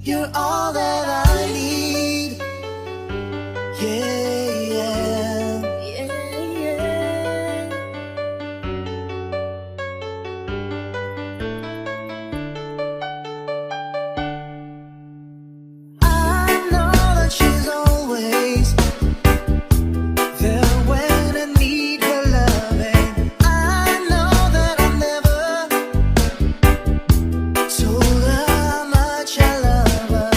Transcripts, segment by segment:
You're all that I need. Yeah, yeah, yeah, yeah. I know that she's always there when I need her loving. I know that I've never told her how much I love her.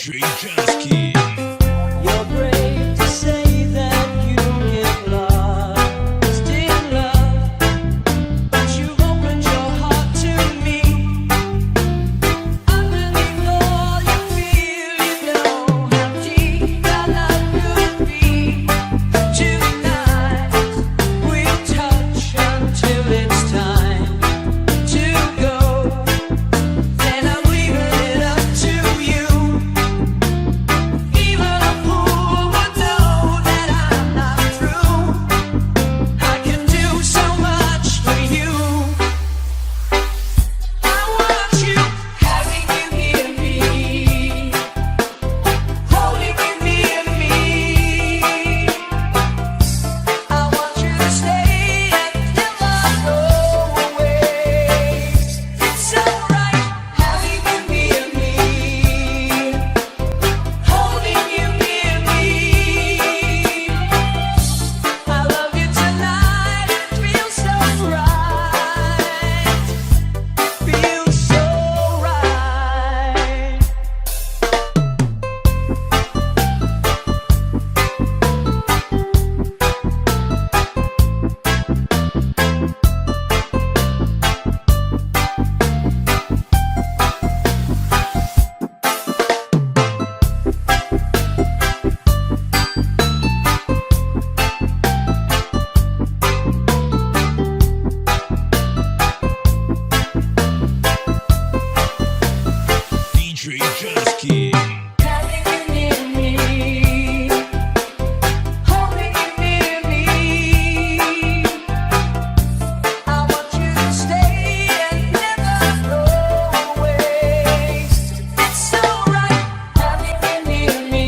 DJ Jasky. You're brave to say that you give love, still love, but you've opened your heart to me. Underneath all you feel, you know how deep our love could be. Tonight we'll touch until it's time to go. And I'm leaving it up to you. Even a fool would know that I'm not through. I can do so much for you. I want you, having you near me, holding you near me. I want you to stay and never go away. It's so right, having you near me, holding you near me. I love you tonight, it feels so right, feels so right. DJ Jasky. Having you near me, holding you near me. I want you to stay and never go away. It's so right, having you near me,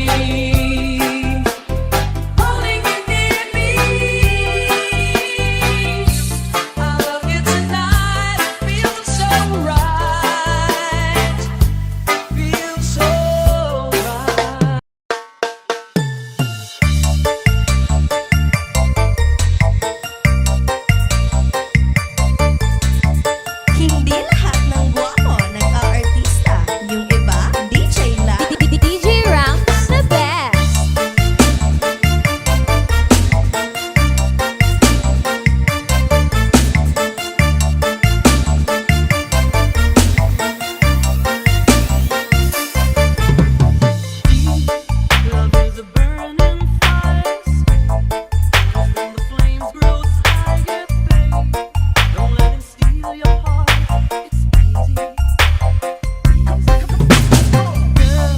holding you near me. I love you tonight, it feels so right, feels so right. Hindi lahat ng guwapo nag-aartista. Yung iba, DJ lang. DJ Ramps, the best. Love is a burning fire, when the flames grow higher, babe. Don't let him steal your heart. It's easy, easy. Girl,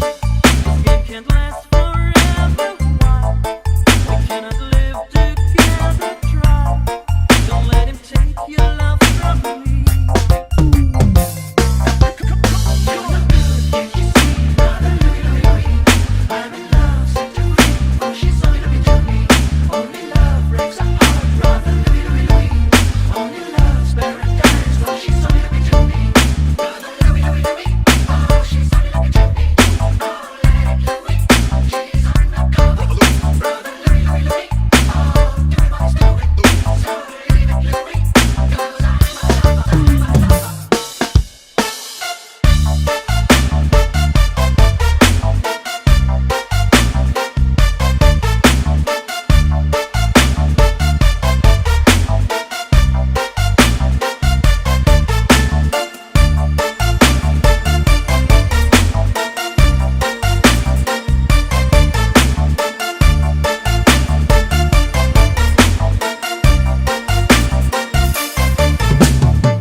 this game can't last forever. Why? We cannot live together. Try. Don't let him take your love from me.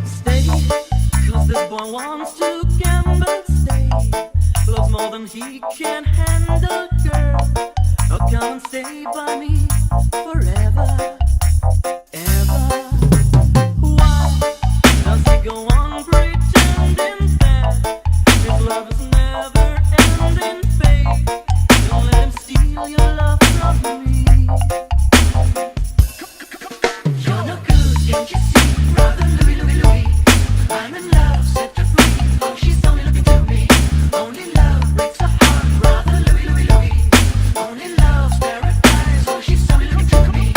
Stay, 'cause this boy wants to gamble. Stay, loves more than he can handle, girl. Oh, come and stay by me forever, ever. Why does he go on pretending that his love is never ending, babe? Don't let him steal your love from me. You're no good, can't you see? Brother Louie, Louie, Louie, I'm in love, set her free. Oh, she's only looking to me. Only love breaks the heart. Brother Louie, Louie, Louie, only love's paradise. Oh, she's only looking to me.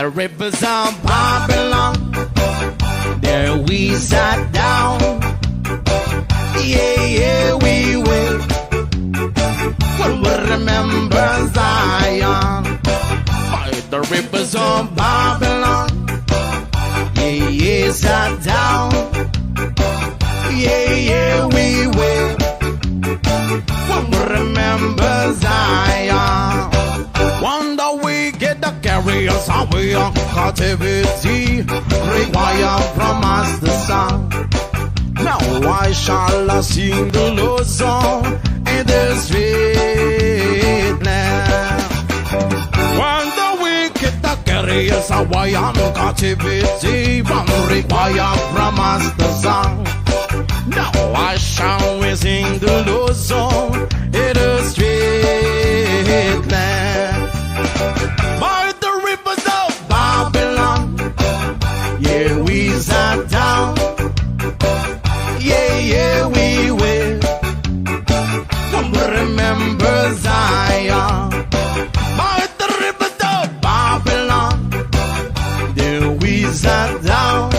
the rivers of Babylon, there we sat down. Yeah, yeah, we will. We'll remember Zion by the rivers of Babylon. Yeah, yeah, sat down. Yeah, yeah, we will. We'll remember Zion. One day we get the carriers away on captivity, require from us the song. Now why shall I sing the Lord's song in the street now? When the wicked the carriers away on captivity, require from us the song. Now why shall we sing the Lord's song in the street land? By the rivers of Babylon, yeah, we sat down. Yeah, yeah, we will. Remember Zion. By the rivers of Babylon, there we sat down.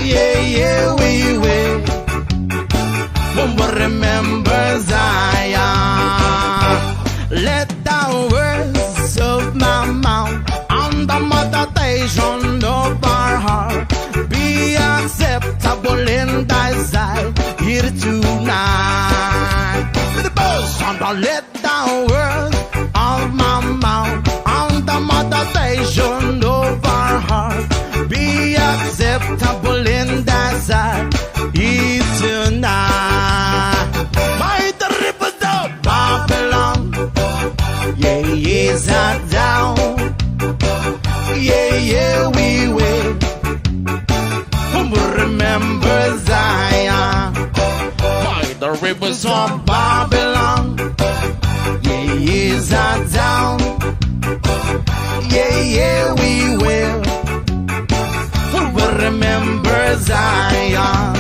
Yeah, yeah, we will. Remember Zion. Let the words of my mouth and the meditation of our heart be acceptable in thy sight here tonight. The boast and let the words of my mouth and the meditation of our heart be acceptable in thy sight here tonight. By the rivers of Babylon, yeah, yeah, sat down. Yeah, yeah, we will. Remember Zion. By the rivers of Babylon, yeah, yeah, sat down. Yeah, yeah, we will. Remember Zion.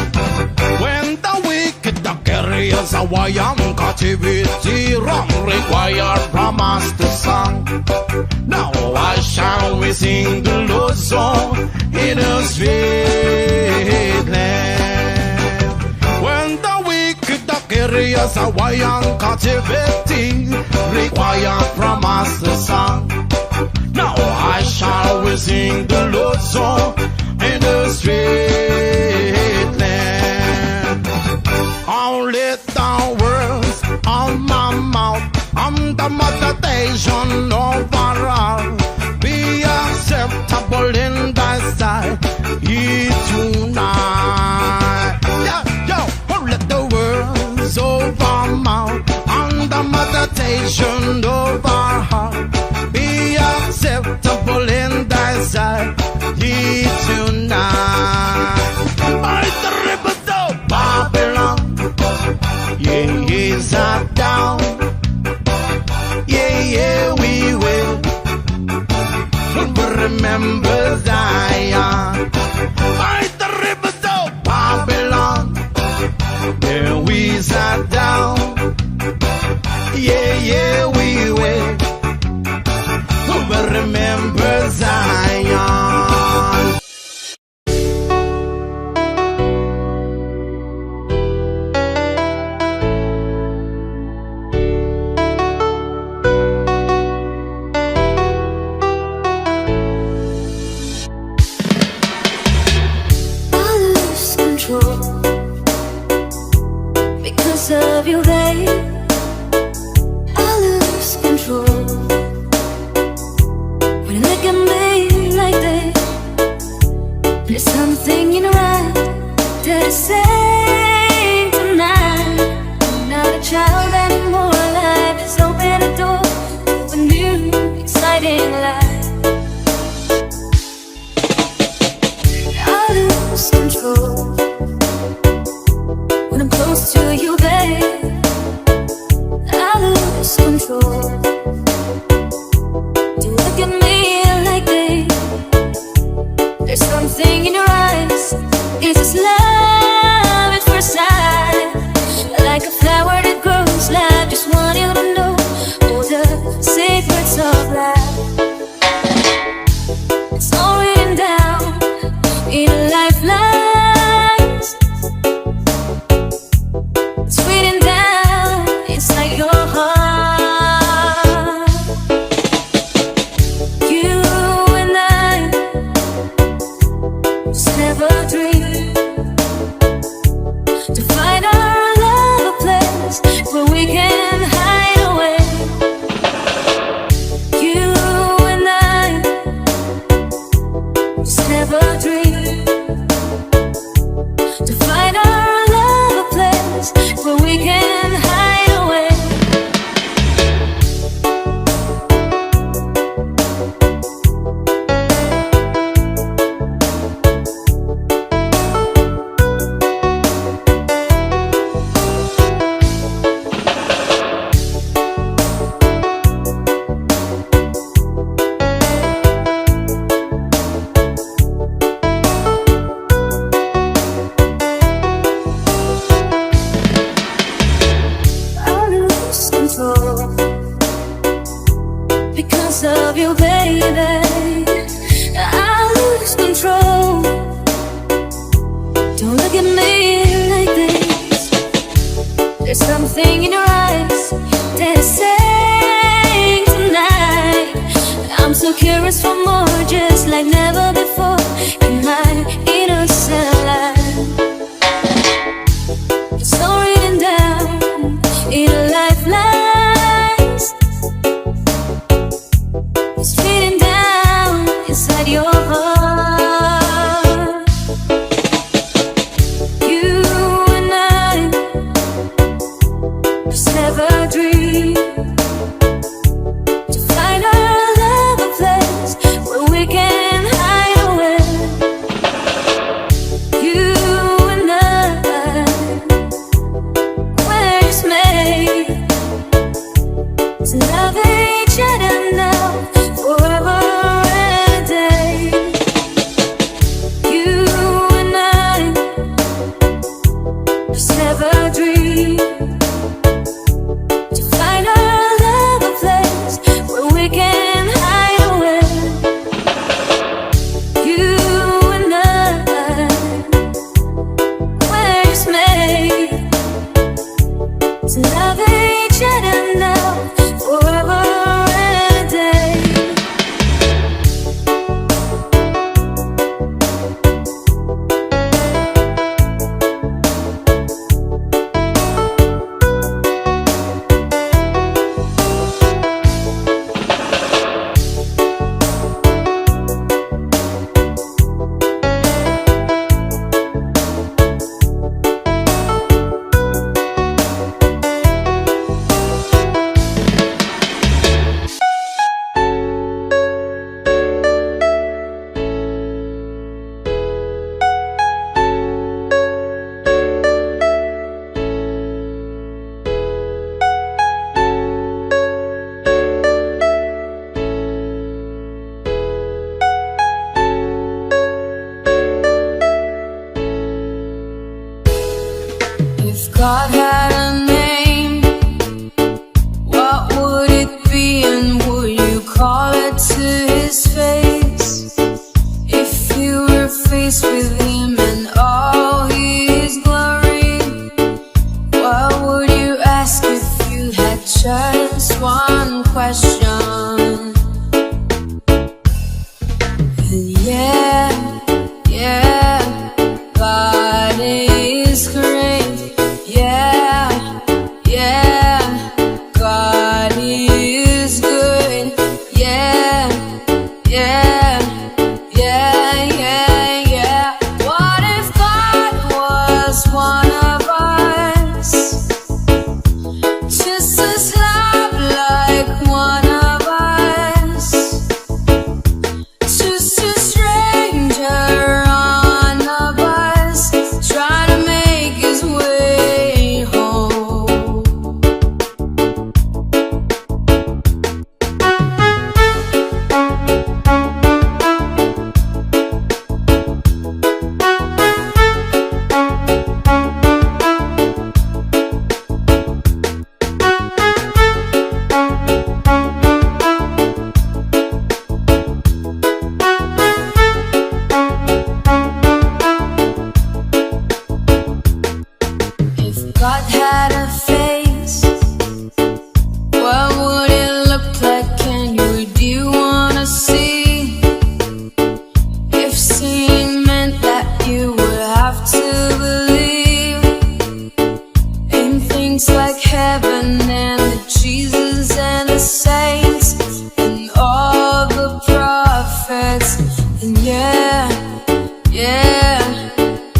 When the wicked the carriers away on captivity, wrong require from us to song. Now why shall we sing the Lord's song in a street land? When the wicked the carriers away on captivity, require from us the song. Now why shall we sing the Lord's song in the street land? Only the words of my mouth and the meditation of our heart be acceptable in thy sight here tonight. Yeah, yo, let the words of our mouth and the meditation of our heart be acceptable in thy sight here tonight. By the rivers of Babylon, yeah, yeah, sat down. Yeah, yeah, we will. Remember Zion. By the rivers of Babylon, there we sat down. Yeah, yeah, we will. Remember Zion. Because of you, babe, I lose control. When you look at me like this, there's something in your eye that is saying tonight, I'm not a child anymore. Life has opened a door to a new, exciting life. I lose control when I'm close to you, babe. I lose control. You look at me like this, there's something in your eyes. Is this love at first sight? Like a flower that grows, life just want you to know all the secrets of life. never dream to find our love a place where we can hide away. You and I just never dream to find our love a place where we can hide away. Because of you, baby, I lose control. Don't look at me like this. There's something in your eyes that is saying tonight I'm so curious for more, just like never before in my innocent life. It's all written down in a lifeline. It's fading down inside your heart. You and I just never dream to find our love a place where we can hide away. You and I, we're just made to love each other now, forever and a day. You and I just never dream to find our love a place where we can hide away. You and I, we're just made to love each other now, forever and a day. If God had a name, what would it be, and would you call it to his face? If you were faced with him and all his glory, what would you ask if you had just one question? And yeah, God is great. Yeah, God is good. Yeah. What if God was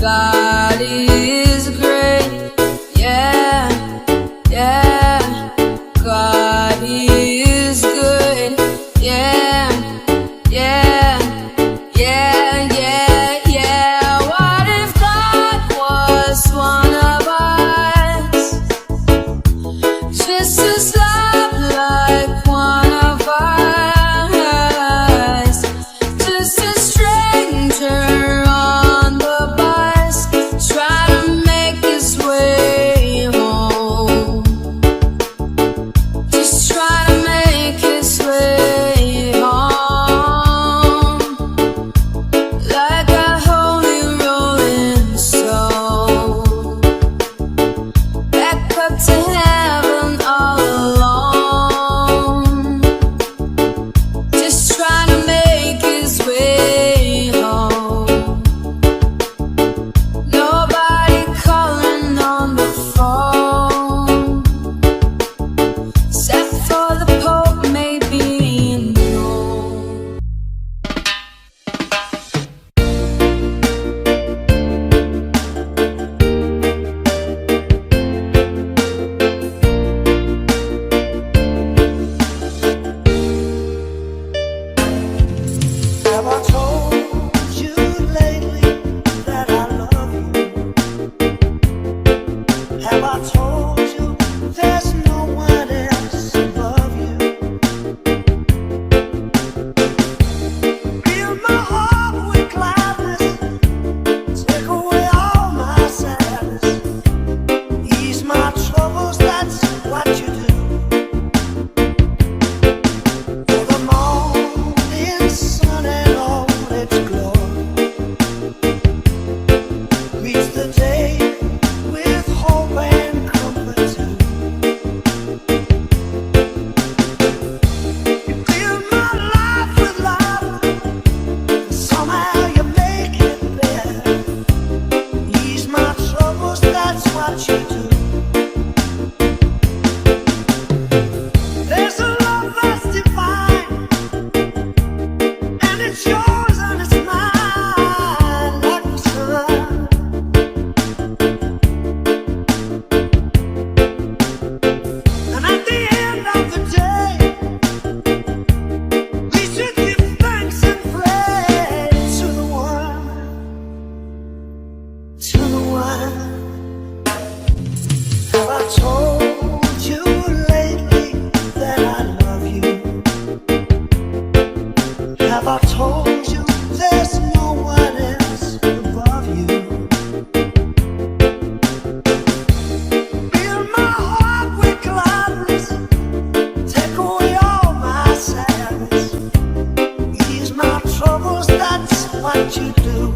God is great. Yeah, yeah. God is good. Yeah, yeah, yeah, yeah, yeah. What if God was one of us? Just as love like one of us. Just a stranger on the bus, try to make his way home. Just try to make his way home. Like a holy rolling stone, back up to heaven all alone. Just trying to make his way home. Nobody calling on the phone, except for the Pope, maybe no. Have I told you lately that I love you? Have I told you there's no one else above you? Fill my heart with gladness, take away all my sadness, ease my troubles, that's what you do. For the morning sun and all its glory greets the day with hope and comfort too. You fill my life with love, and somehow you make it better. Ease my troubles, that's what you do. There's a love that's divine, and it's yours and it's mine, like the sun. And at the end of the day, we should give thanks and praise to the one, to the one. Have I told you lately that I love you? Have I told you there's no one else above you? Fill my heart with gladness, take away all my sadness, ease my troubles, that's what you do.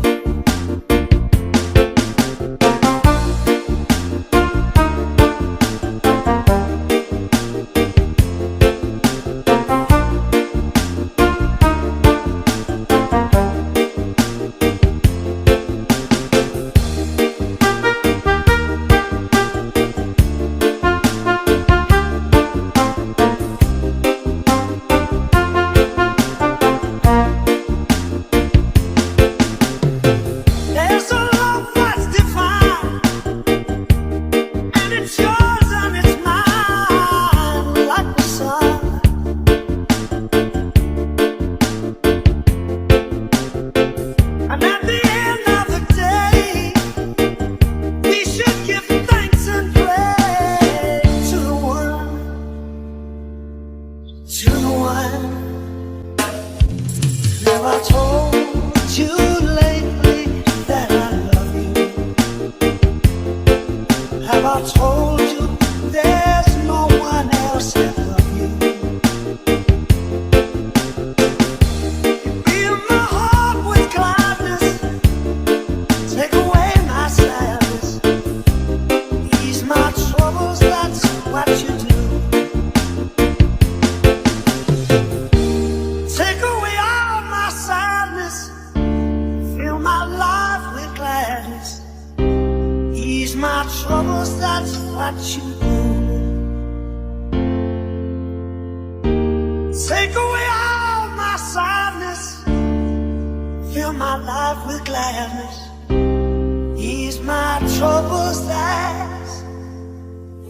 There's a love that's divine, and it's yours and it's mine, like the sun. And at the end of the day, we should give thanks and praise to the one, to the one. Have I told you lately that I love you? Have I told you there's no one else above you? Fill my heart with gladness, take away my sadness, ease my troubles, that's what you do. Take away all my sadness, fill my life with gladness, ease my troubles, that's what you do. Take away all my sadness, fill my life with gladness,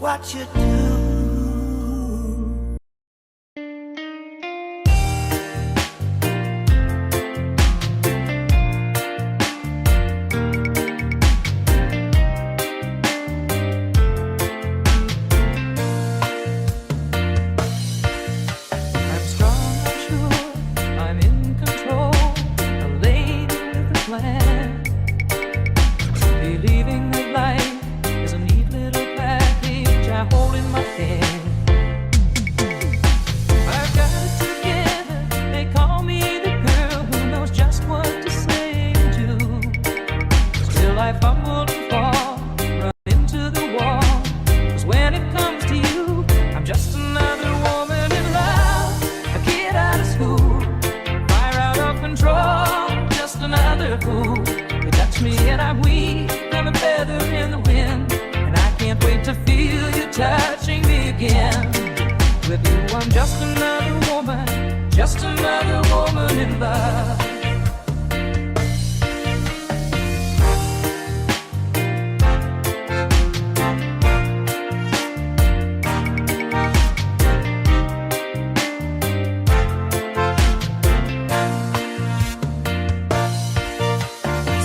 what you do. I'm strong, I'm sure, I'm in control, a lady with a plan. Believing that life is a neat little package I hold in my hand. I've got it together, they call me the girl who knows just what to say and do. Still I fumble and fall, run into the wall. 'Cause when it comes to you, I'm just another woman in love, a kid out of school, fire out of control, just another fool. You touch me and I'm weak, I'm a feather in the wind, and I can't wait to feel you touching me again. With you I'm just another woman in love.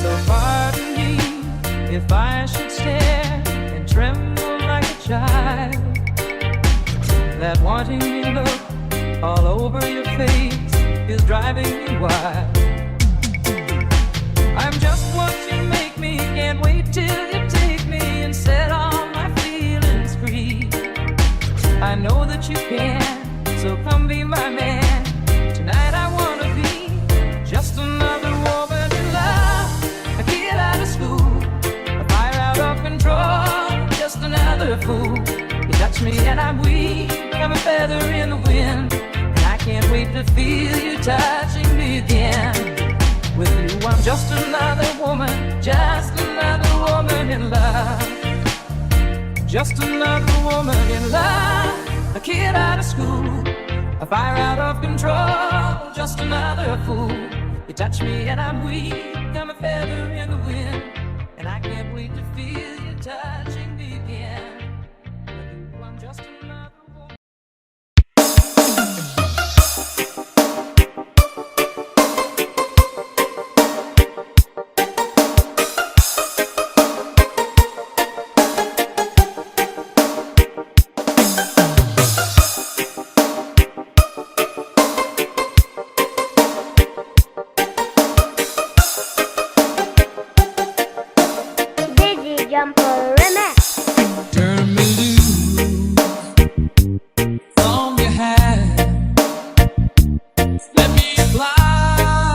So pardon me if I should stare and tremble like a child. That wanting me look all over your face is driving me wild. I'm just what you make me, can't wait till you take me and set all my feelings free. I know that you can, so come be my man. Tonight I wanna be just another woman in love, a kid out of school, a fire out of control, just another fool. You touch me and I'm weak, I'm a feather in the wind, and I can't wait to feel you touching me again. With you I'm just another woman in love, just another woman in love, a kid out of school, a fire out of control, just another fool. You touch me and I'm weak, I'm a feather in the wind, and I can't wait to feel you touching me again. With you I'm just another woman. Jumper Remix. Turn me loose from your hand. Let me fly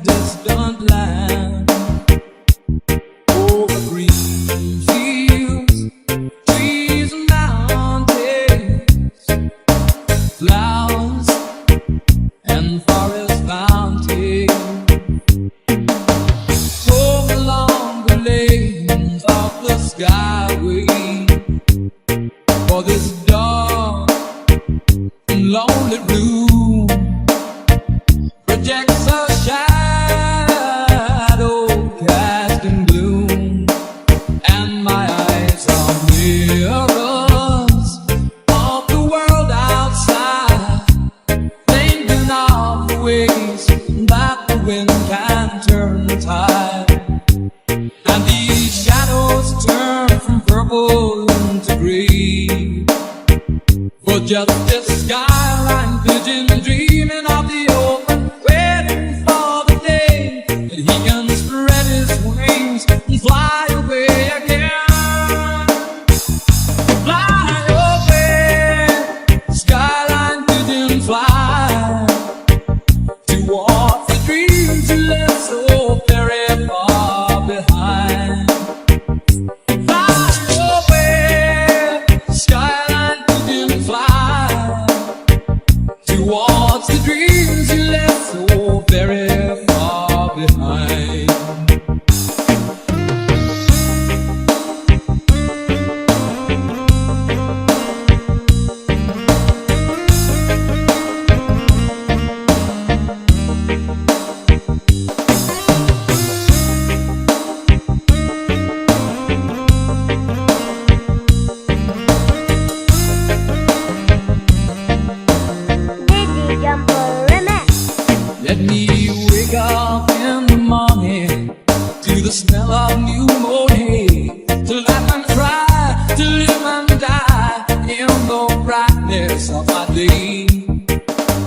distant land over green fields, trees and mountains, flowers and forest fountains. Home along the lanes of the skyway, for this dark and lonely room projects a shadow casting gloom, and my eyes are mirrors of the world outside, thinking of the ways that the wind can turn the tide. And these shadows turn from purple into green, for just this skyline pigeon dreaming of the open, waiting for the day that he can spread his wings and fly away again. Fly away, skyline pigeon, fly towards the dreams you left so very far behind. Fly away, skyline pigeon, fly towards the dreams you left so very far behind. the smell of new mown hay, to laugh and cry, to live and die in the brightness of my day.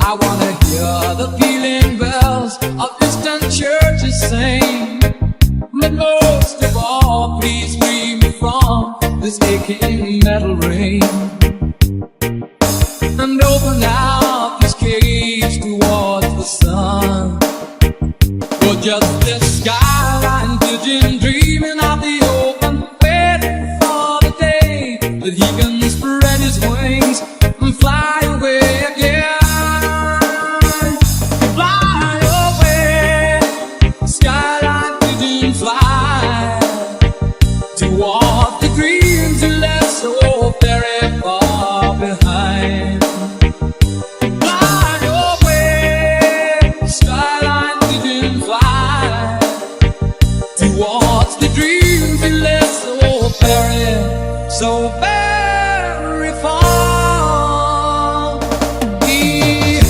I wanna hear the pealing bells of distant churches sing, but most of all, please free me from this aching metal ring, and open out this cage towards the sun. Or just this skyline pigeon dreaming of the open, waiting for the day that he can spread his wings and fly away again. Fly away, skyline pigeon, fly towards the dreams you left so very far behind. Fly away, skyline pigeon, fly towards the dreams you left so very far behind.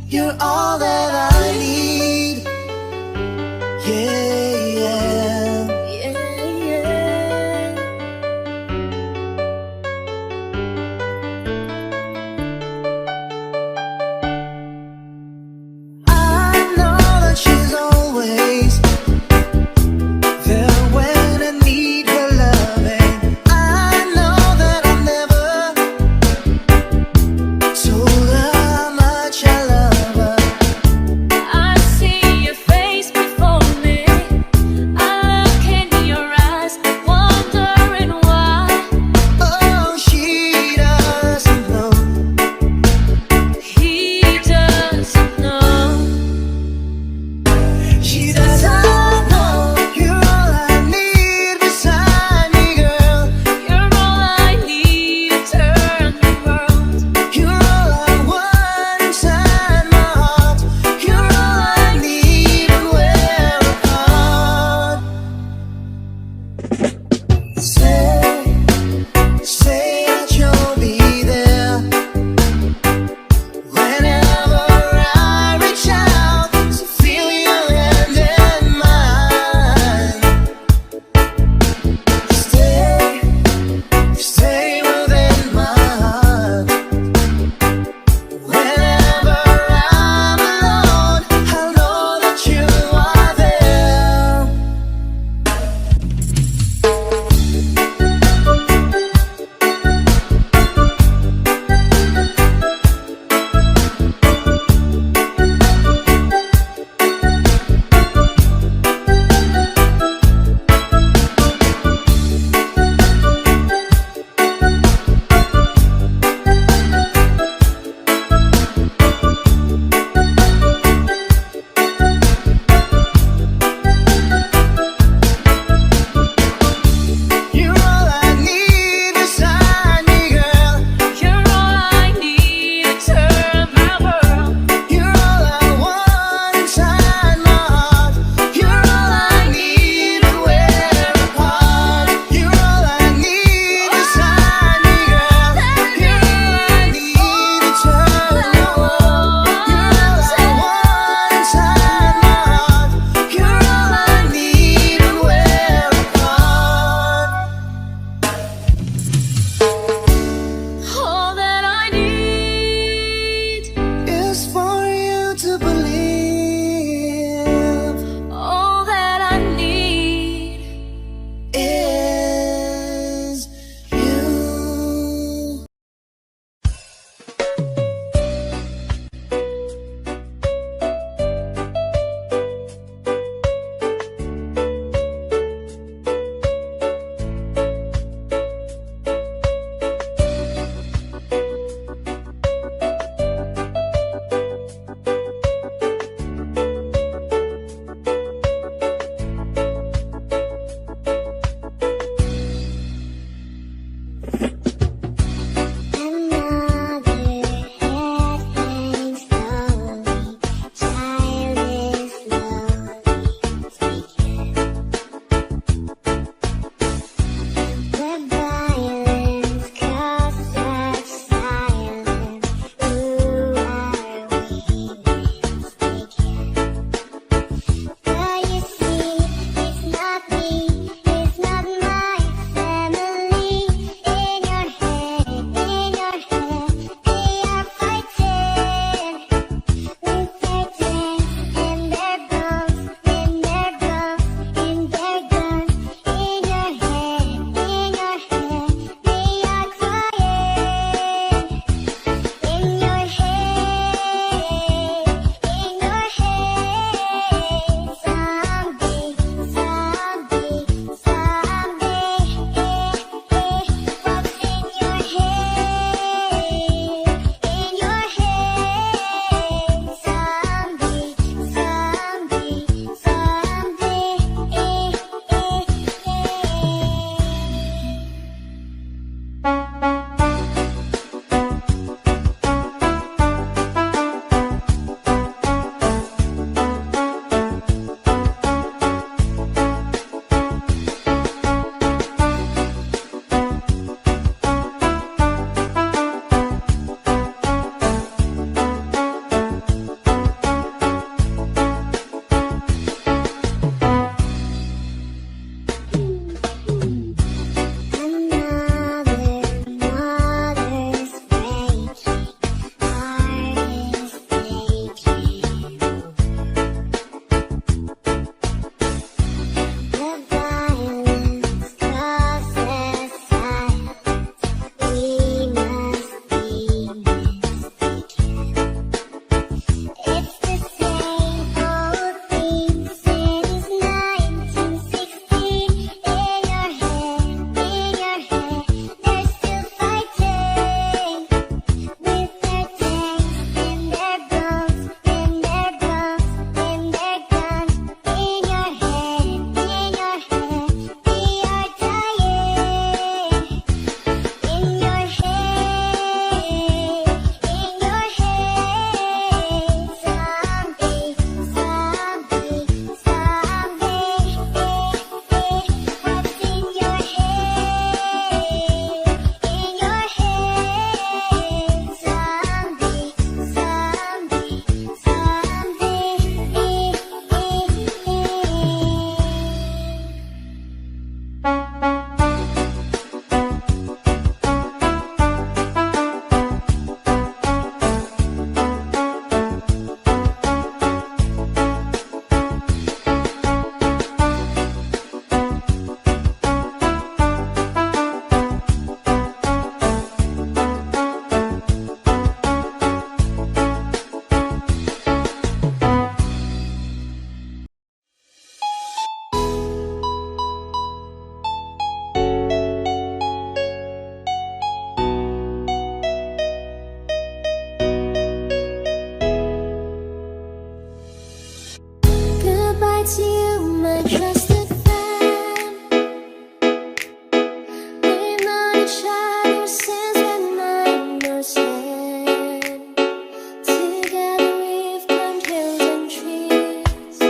You're all that I need. Yeah, yeah. Yeah, yeah. I know that she's always there when I need her loving. I know that I've never told her how much I love her. to you, my trusted friend. We've known each other since when I was 10. Together we've climbed hills and trees,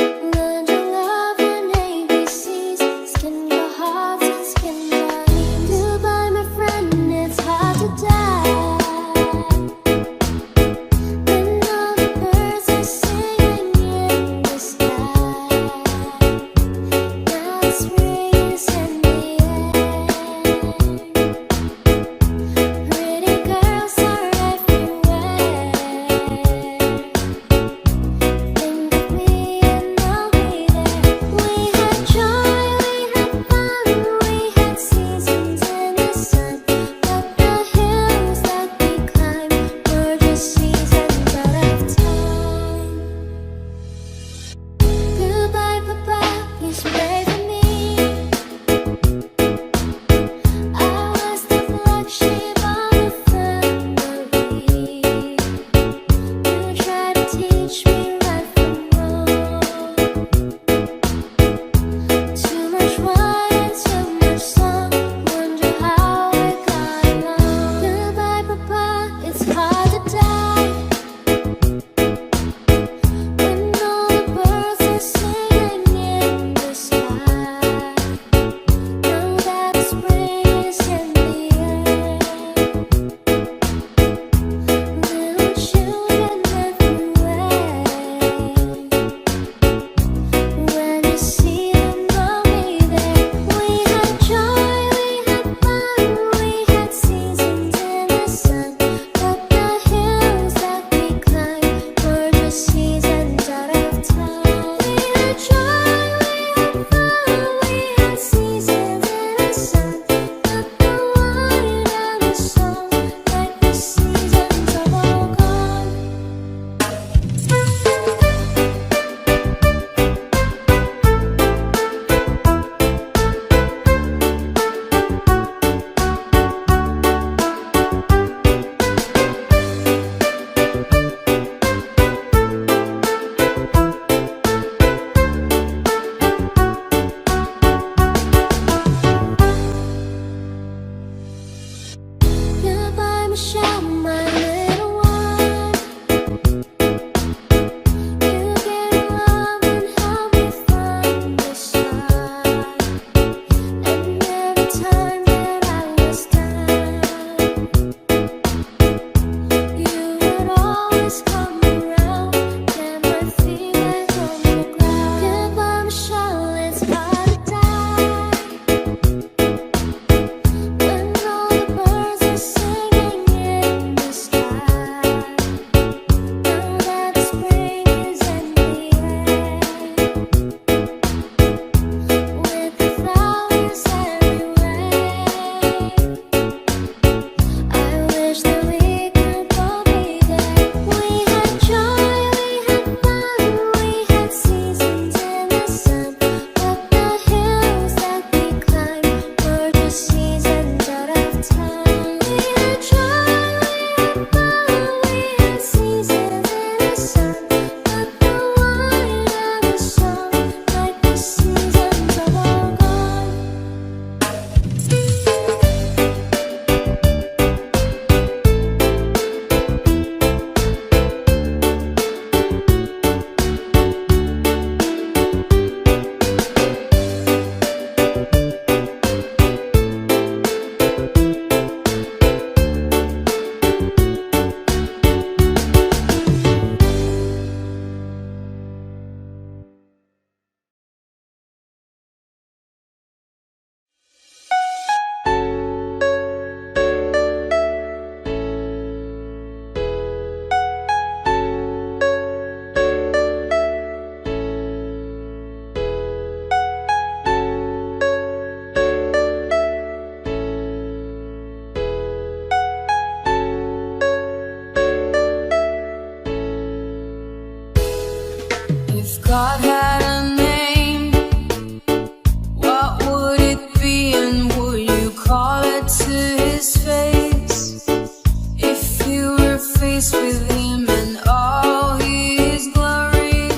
learned to love and ABCs, skinned our hearts and skinned our knees. Goodbye, my friend, it's hard to die. When all the birds are singing in the sky, now the spring is in the air. Pretty girls are everywhere. Think of me and I'll be there. We had joy, we had fun, we had seasons in the sun, but the hills that we climbed were just seasons out of time. Goodbye, Papa, please pray for me. I was the black sheep of the family. You tried to teach me right from wrong. Too much wine and too much song. Wonder how I got along. Goodbye, Papa, it's hard to die. When all the birds are singing in the sky, now that the spring is in the air. Little children everywhere. When you see them, I'll be there. We had joy, we had fun, we had seasons in the sun, but the hills that we climbed were just seasons out of time. We had joy, we had fun, we had seasons in the sun, but the wine and the song, like the seasons are all gone. Goodbye, Michelle, my little one. You gave love and helped me find the sun. And every time that I was down, you would always come around, get my feet back on the ground. Goodbye, Michelle, it's hard to die. When all the birds are singing in the sky, now that the spring is in the air. With the flowers everywhere, I wish that we could both be there. We had joy, we had fun, we had seasons in the sun, but the hills that we climbed were just seasons out of time. We had joy, we had fun, we had seasons in the sun, but the wine and the song, like the seasons are all gone. If God had a name, what would it be, and would you call it to his face? If you were faced with him and all his glory,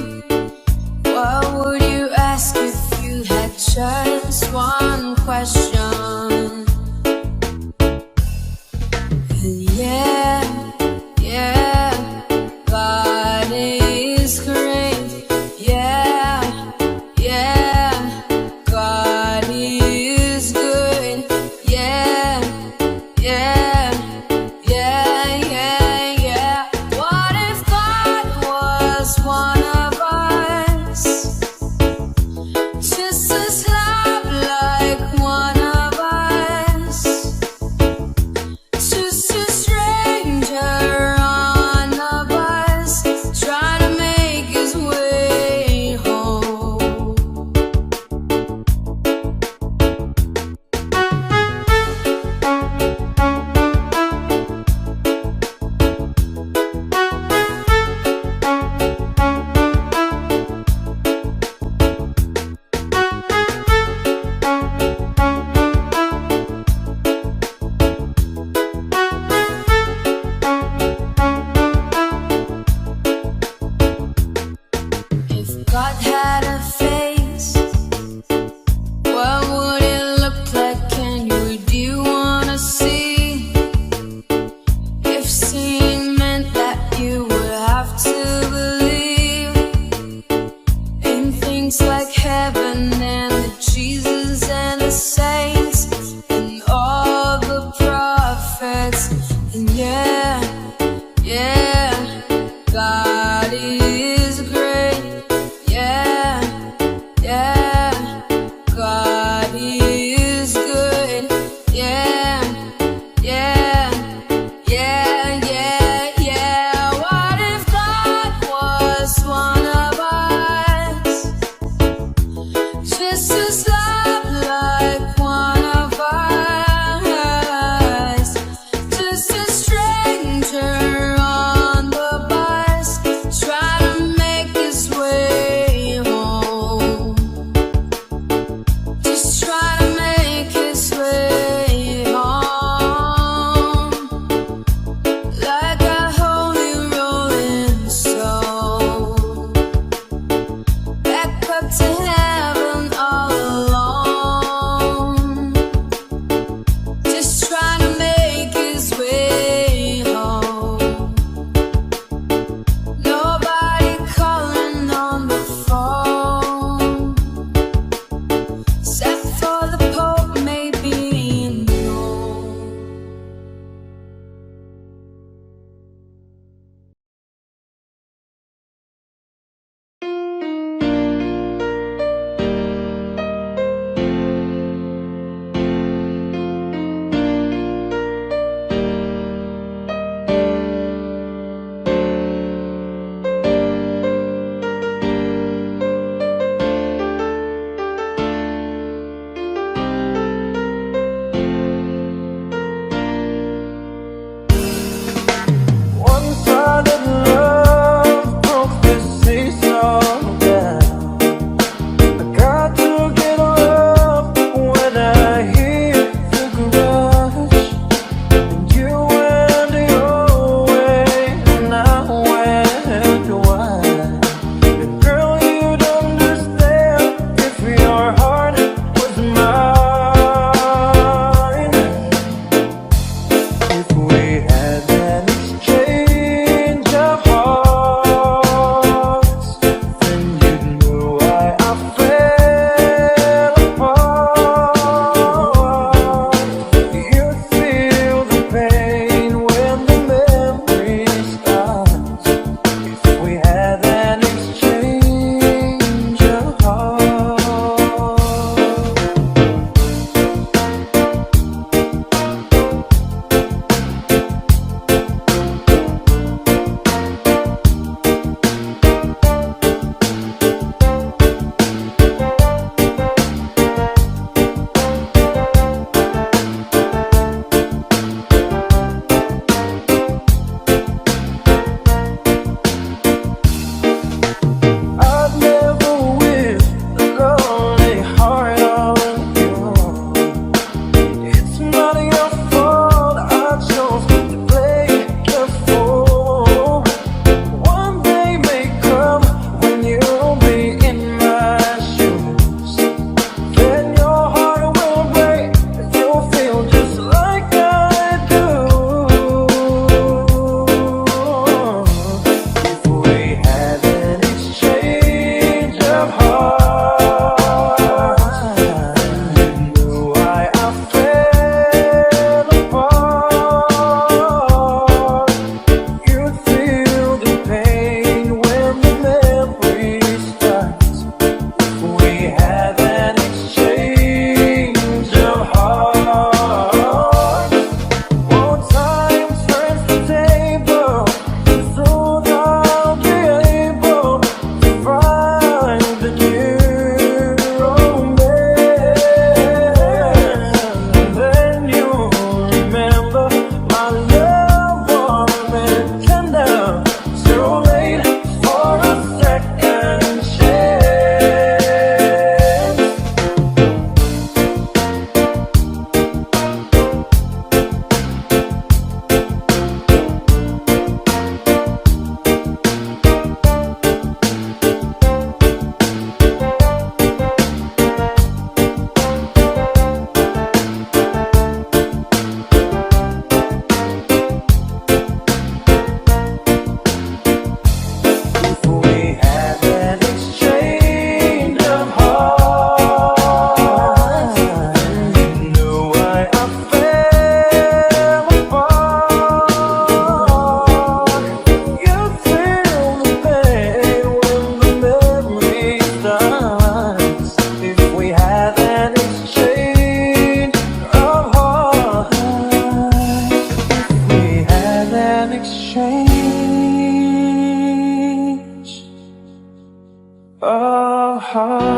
heart.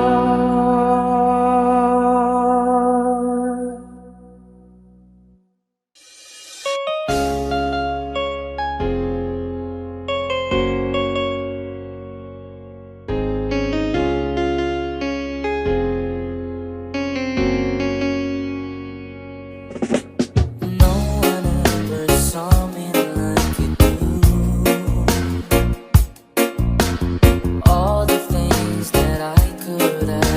No one ever saw me like you do. All the things that I could have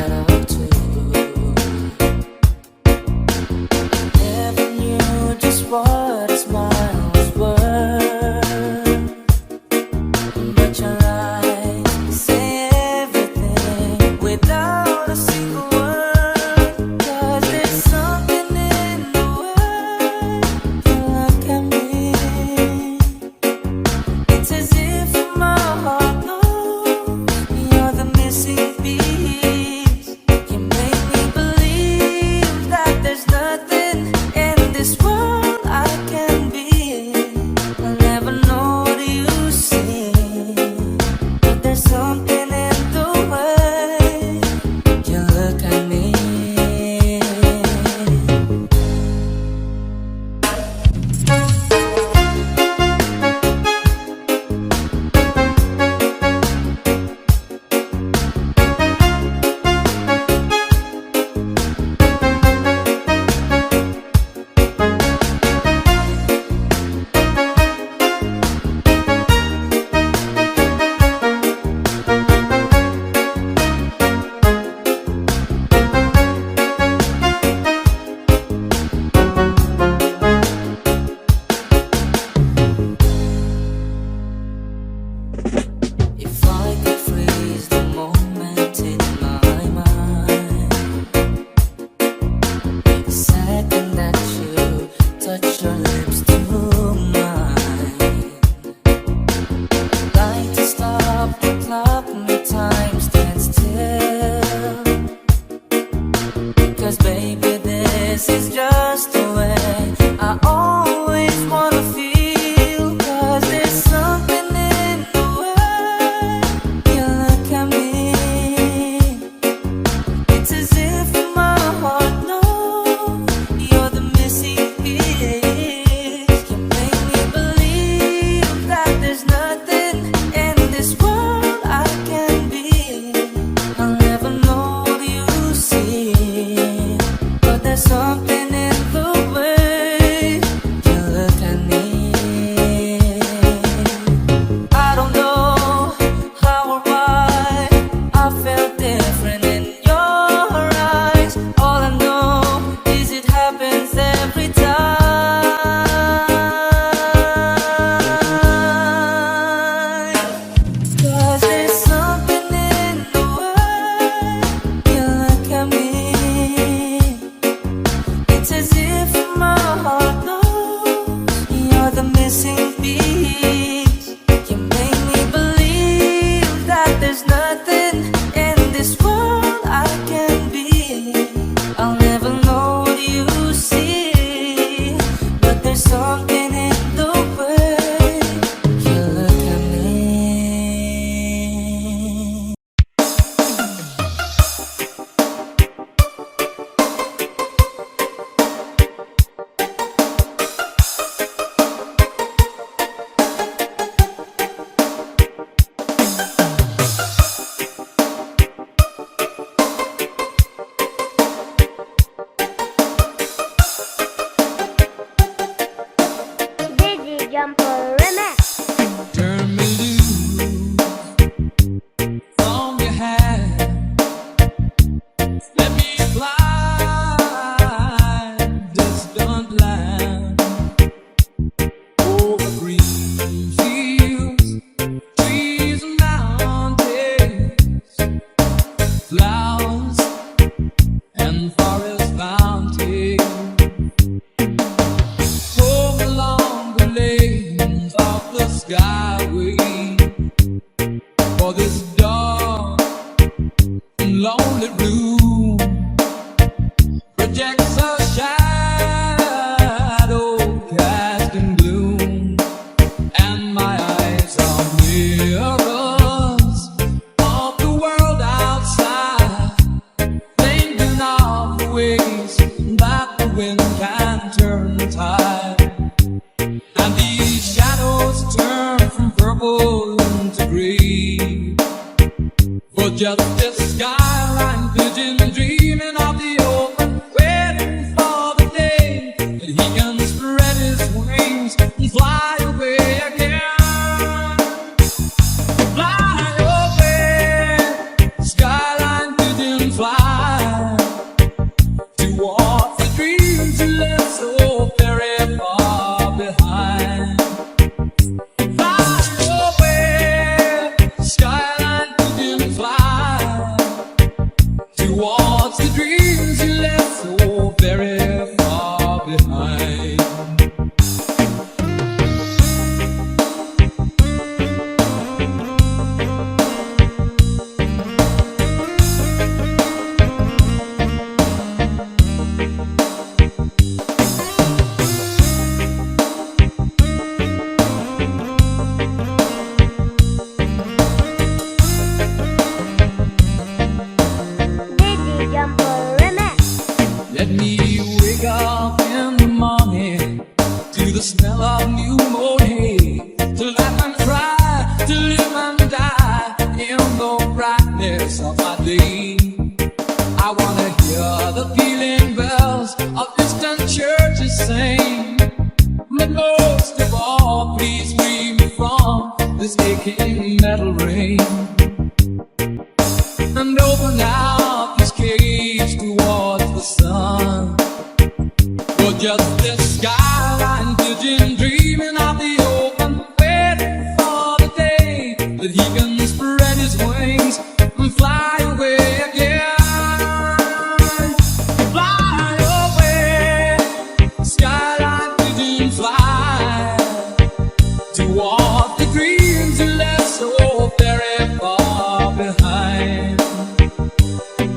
just this skyline pigeon dreaming of the open, waiting for the day that he can spread his wings and fly away again. Fly away, skyline pigeon, fly towards the dreams you left so very far behind. Fly away, skyline pigeon, fly towards the dreams you left so very far behind. Dizzy Jumper Remix. Let me wake up in the morning to the smell of new mown hay, to laugh and cry, to live and die in the brightness of my day. I wanna hear the pealing bells of distant churches sing, but most of all, please free me from this aching metal ring, and open out this cage towards the sun. Well, just this skyline pigeon dreaming of the open, waiting for the day that he can spread his wings and fly away again. Fly away, skyline pigeon, fly towards the dreams you left so very far behind.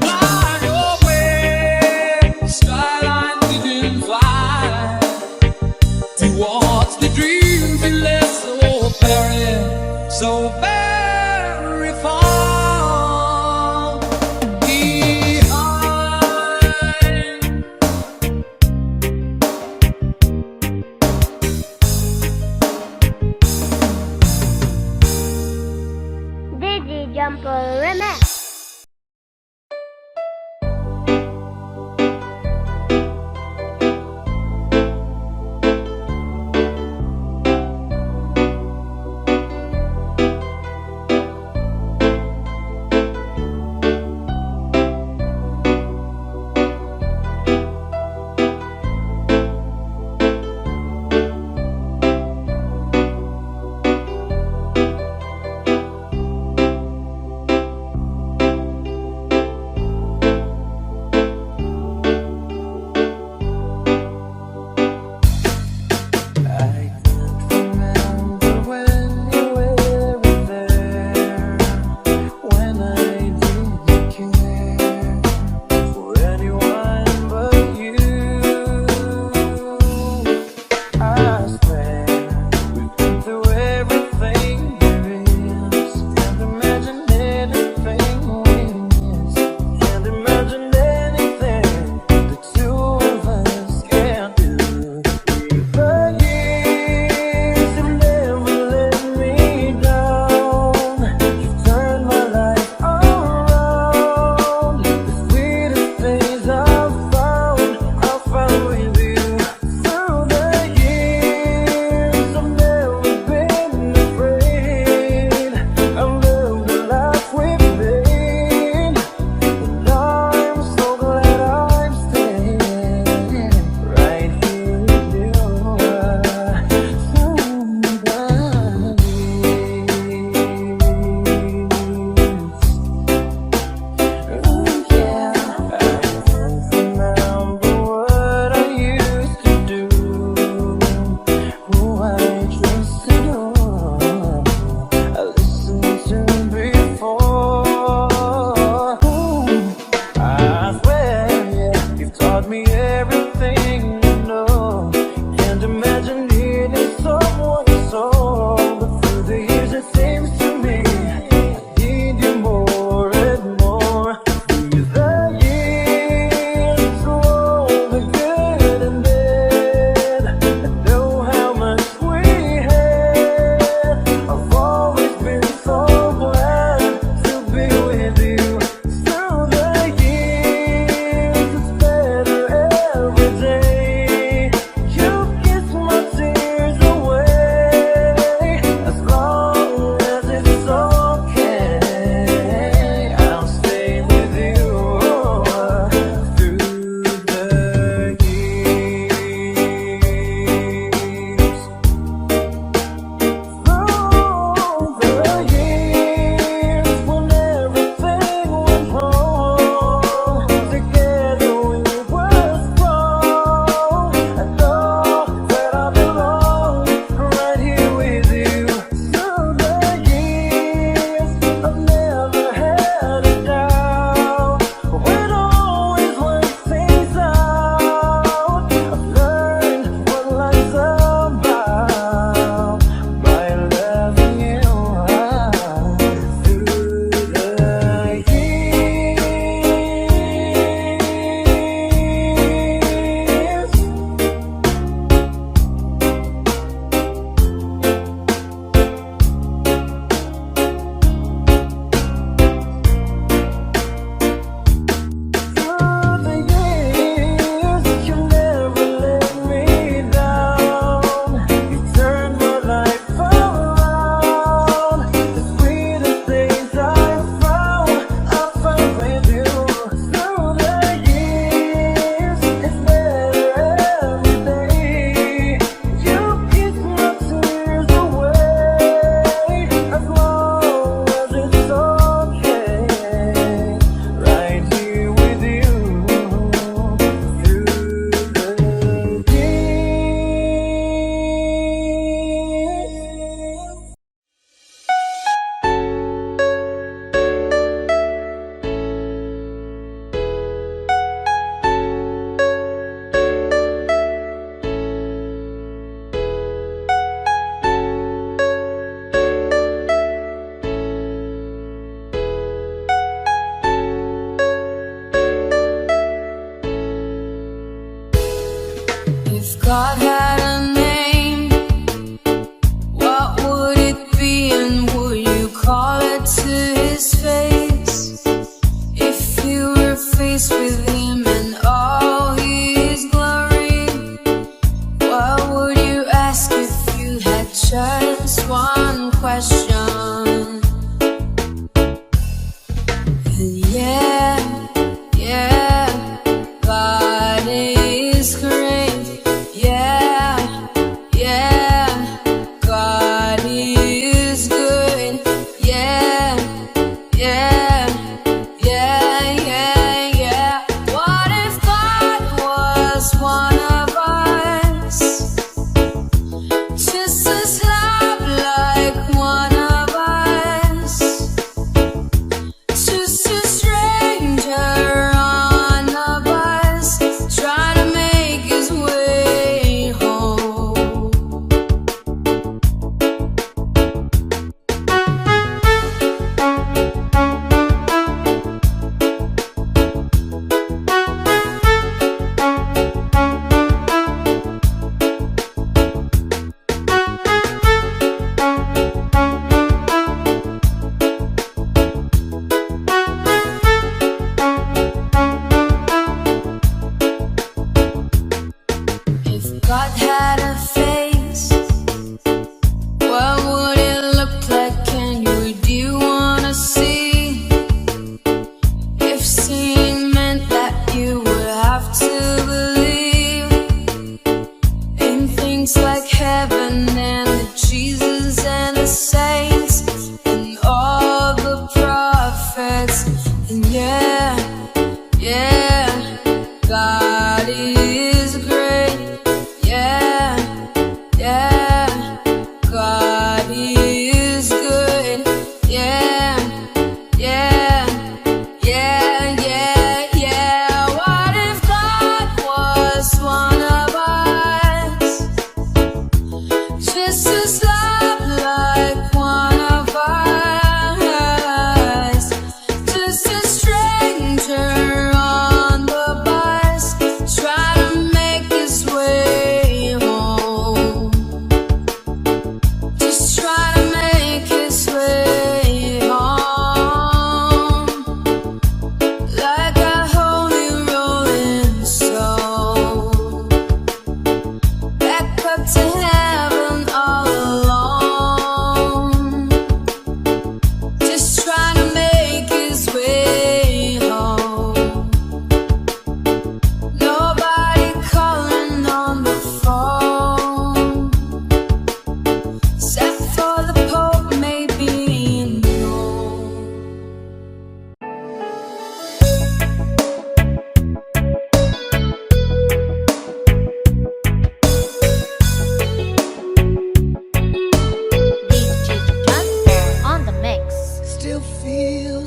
Fly away, skyline pigeon, fly towards the dreams you left so very far behind. Dizzy Jumper Remix.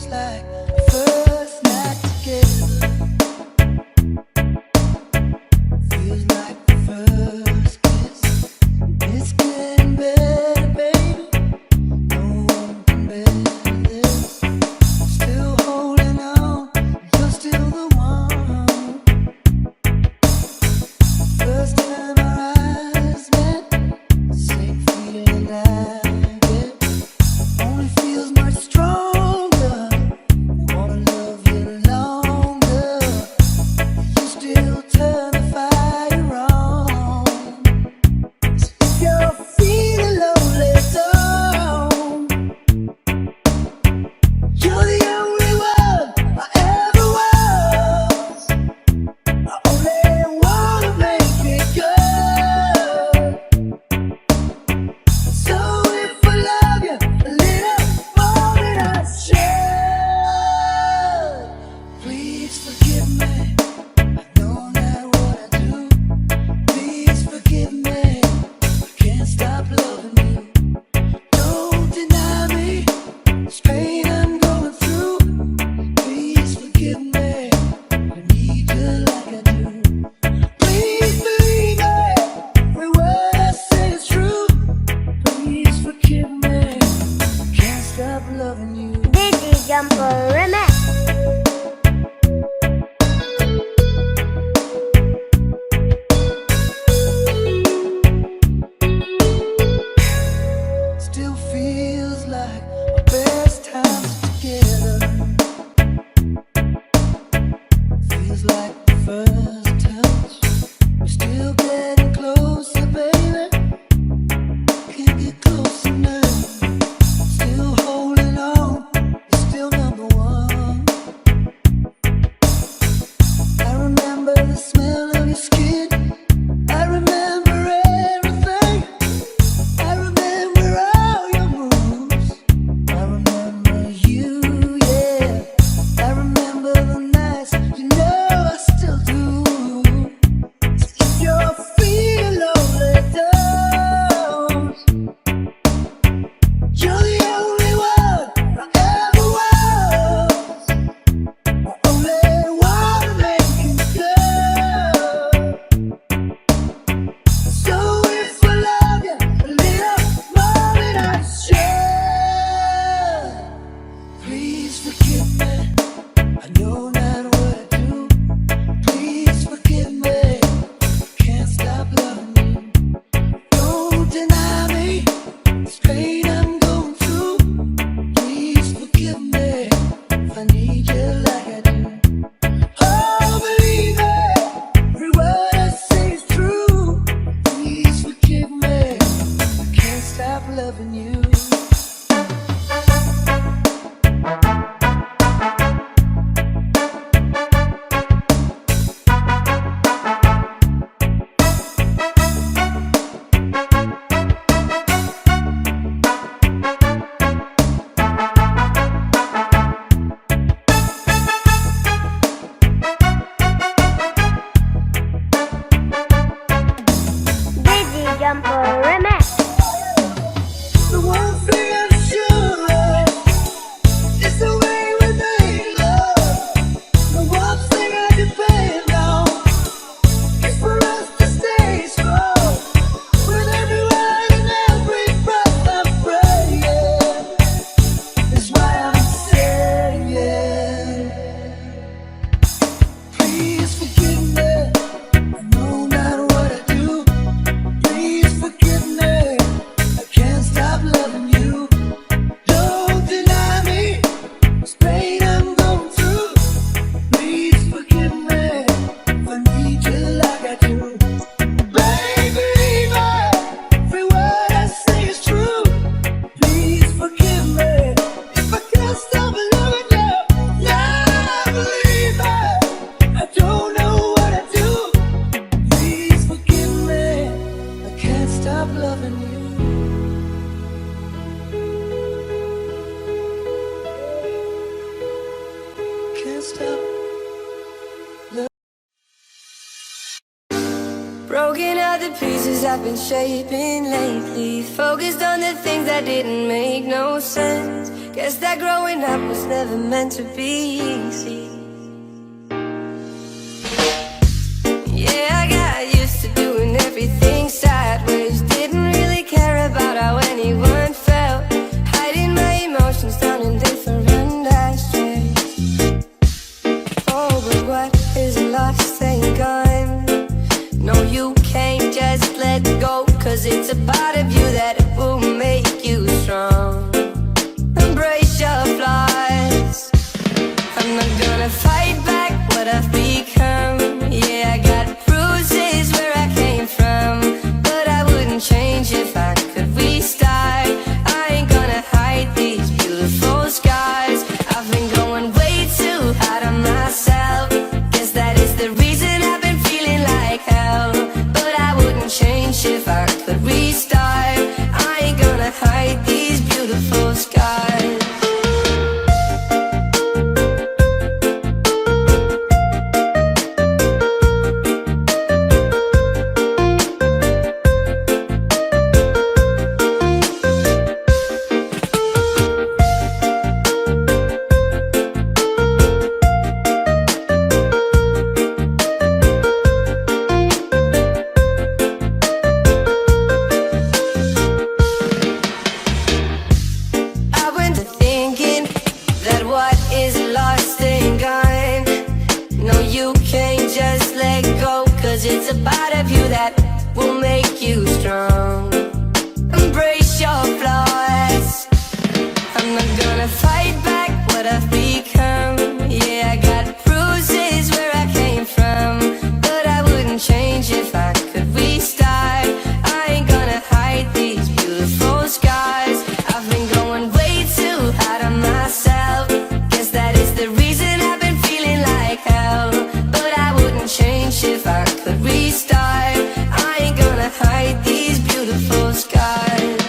feels like the first night together. Feels like the first kiss. It's getting better, baby. No one can better this. Still holding on, you're still the one. First time our eyes met, same feeling I get. Only feels much stronger. Wanna love you longer. You still turn the fire on. So if you're feeling lonely, don't. You're the only one I ever was. I only wanna make it good. So if I love you a little more than I should, please forgive me. I know not what I do. Please forgive me. I can't stop loving you. Don't deny me this pain I'm going through. Please forgive me. I need you like I do. Please believe me. Every word I say is true. Please forgive me. Can't stop loving you. Dizzy Jumper Remix. Still feels like our best times together. Feels like the first touch. We're still getting closer, baby. Can't get close enough. Still holding on. You're still number one. I remember the smell of your skin. I remember everything. I remember all your moves. I remember you, yeah. I remember the nights, you know I still do. So if you're feeling lonely, don't. You're the only one I ever was. I only wanna make it good. So if I love you a little more than I should, please forgive me. I know not what I do. Please forgive me. Can't stop loving you. Don't deny me this pain I'm going through. Please forgive me if I need you like I do. Oh, believe me, every word I say is true. Please forgive me. I can't stop loving you. Dizzy Jumper Remix. The one thing I'm sure of is the way we make love. The one thing I depend on is for us to stay strong. With every word and every breath I'm praying. That's why I'm saying, please forgive me. I know not what I do. Please forgive me. I can't stop loving you. Don't deny me this pain I'm going through. Please forgive me if I need you like I do. Baby, every word I say is true. Please forgive me if I can't stop loving you. Now believe me, I don't know what I do. Please forgive me, I can't stop loving you. Can't stop. Broken out the pieces I've been shaping lately. Focused on the things that didn't make no sense. Guess that growing up was never meant to be easy. Yeah, I got used to doing everything sideways. Didn't really care about how anyone felt. Hiding my emotions down in different ashtrays. Oh, but what is lost ain't gone. No, you can't just let go, 'cause it's a part of you that will make you strong. Embrace your flaws. I'm not gonna fight back what I've become. Yeah, I got bruises where I came from, but I wouldn't change if I could restart. I ain't gonna hide these beautiful scars. I've been going way too hard on myself. Guess that is the reason I've been feeling like hell. But I wouldn't change if I could restart. I ain't gonna hide these beautiful scars. I went to thinking that what is lost ain't gone. No, you can't just let go, 'cause it's a part of you that will make you strong. Embrace your flaws. I'm not gonna fight back what I've become. Yeah, I got bruises where I came from, but I wouldn't change if I could restart. I ain't gonna hide these beautiful scars. I've been going way too hard on myself. Guess that is the reason I've been feeling like hell. But I wouldn't change if I could restart. I ain't gonna hide these beautiful scars.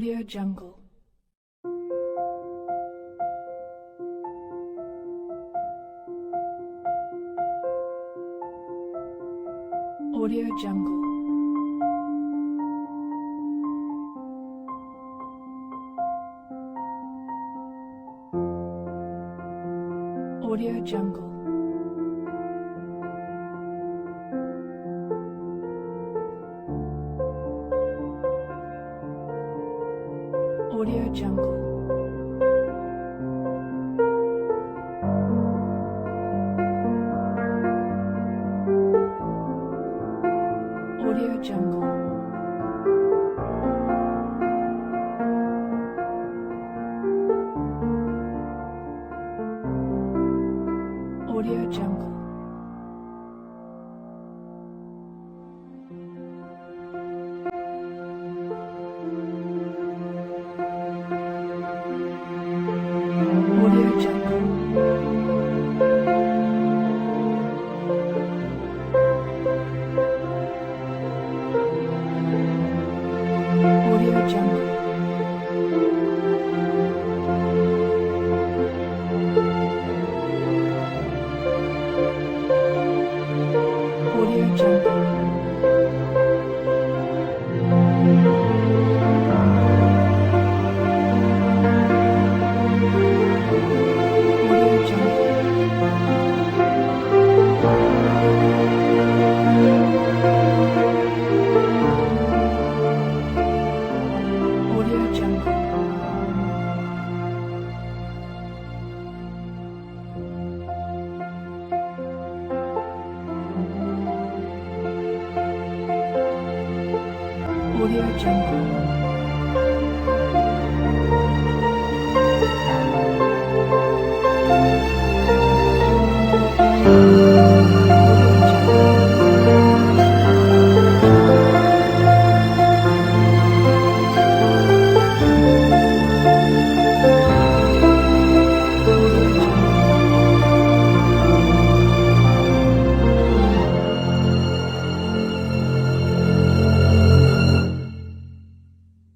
Audio Jungle. Audio Jungle. Audio Jungle. Audio Jungle. Audio Jungle. Audio Jungle. Audio Jungle. Audio Jungle. Audio Jungle. Audio Jungle. Audio Jungle. Audio Jungle.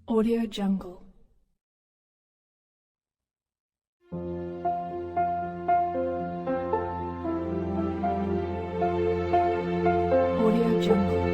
Audio Jungle. Audio Jungle.